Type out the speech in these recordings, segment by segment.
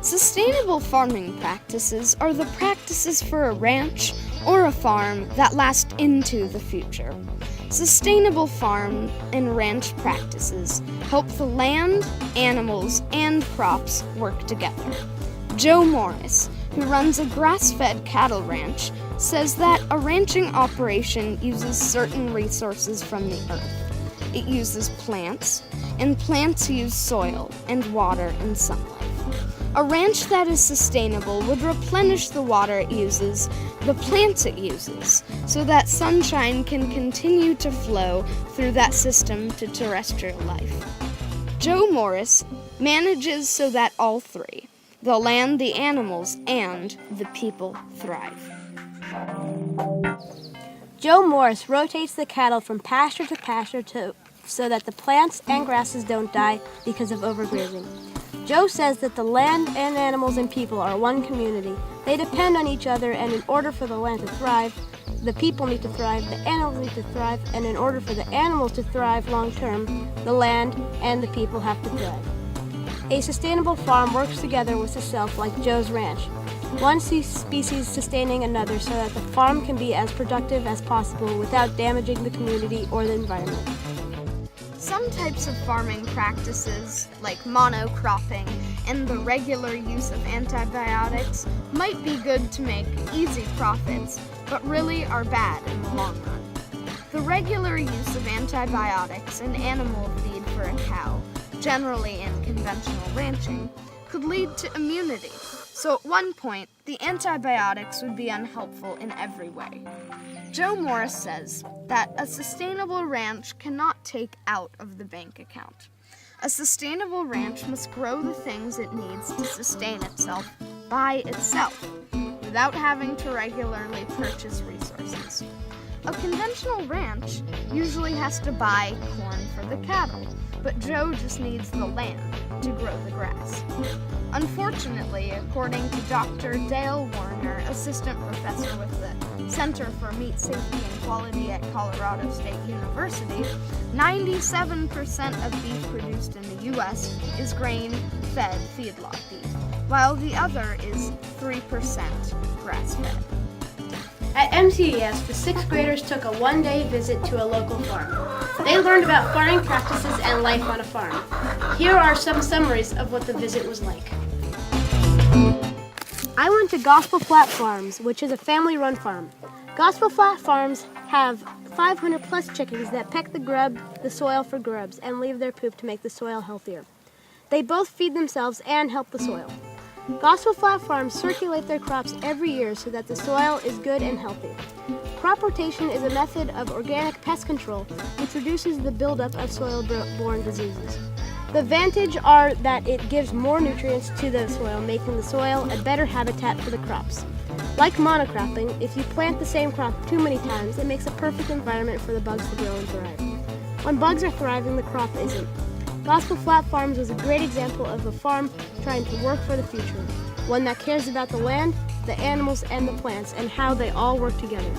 Sustainable farming practices are the practices for a ranch or a farm that last into the future. Sustainable farm and ranch practices help the land, animals, and crops work together. Joe Morris, who runs a grass-fed cattle ranch, says that a ranching operation uses certain resources from the earth. It uses plants, and plants use soil and water and sunlight. A ranch that is sustainable would replenish the water it uses, the plants it uses, so that sunshine can continue to flow through that system to terrestrial life. Joe Morris manages so that all three, the land, the animals, and the people, thrive. Joe Morris rotates the cattle from pasture to pasture so that the plants and grasses don't die because of overgrazing. Joe says that the land and animals and people are one community. They depend on each other, and in order for the land to thrive, the people need to thrive, the animals need to thrive, and in order for the animals to thrive long term, the land and the people have to thrive. A sustainable farm works together with itself like Joe's ranch, one species sustaining another so that the farm can be as productive as possible without damaging the community or the environment. Some types of farming practices, like monocropping and the regular use of antibiotics, might be good to make easy profits, but really are bad in the long run. The regular use of antibiotics in animal feed for a cow, generally in conventional ranching, could lead to immunity. So at one point, the antibiotics would be unhelpful in every way. Joe Morris says that a sustainable ranch cannot take out of the bank account. A sustainable ranch must grow the things it needs to sustain itself by itself, without having to regularly purchase resources. A conventional ranch usually has to buy corn for the cattle, but Joe just needs the land to grow the grass. Unfortunately, according to Dr. Dale Warner, assistant professor with the Center for Meat Safety and Quality at Colorado State University, 97% of beef produced in the U.S. is grain-fed feedlot beef, while the other is 3% grass-fed. At MCES, the 6th graders took a one-day visit to a local farm. They learned about farming practices and life on a farm. Here are some summaries of what the visit was like. I went to Gospel Flat Farms, which is a family-run farm. Gospel Flat Farms have 500 plus chickens that peck the soil for grubs, and leave their poop to make the soil healthier. They both feed themselves and help the soil. Gospel Flat Farms circulate their crops every year so that the soil is good and healthy. Crop rotation is a method of organic pest control which reduces the buildup of soil-borne diseases. The advantage are that it gives more nutrients to the soil, making the soil a better habitat for the crops. Like monocropping, if you plant the same crop too many times, it makes a perfect environment for the bugs to grow and thrive. When bugs are thriving, the crop isn't. Gospel Flat Farms was a great example of a farm trying to work for the future, one that cares about the land, the animals, and the plants, and how they all work together.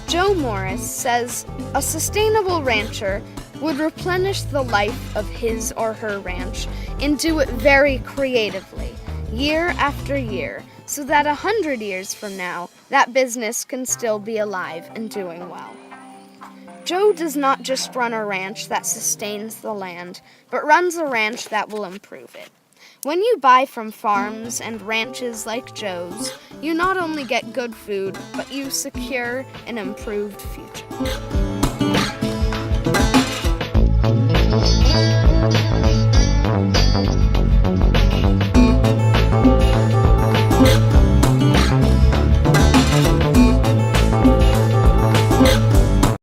Joe Morris says a sustainable rancher would replenish the life of his or her ranch and do it very creatively, year after year, so that 100 years from now, that business can still be alive and doing well. Joe does not just run a ranch that sustains the land, but runs a ranch that will improve it. When you buy from farms and ranches like Joe's, you not only get good food, but you secure an improved future.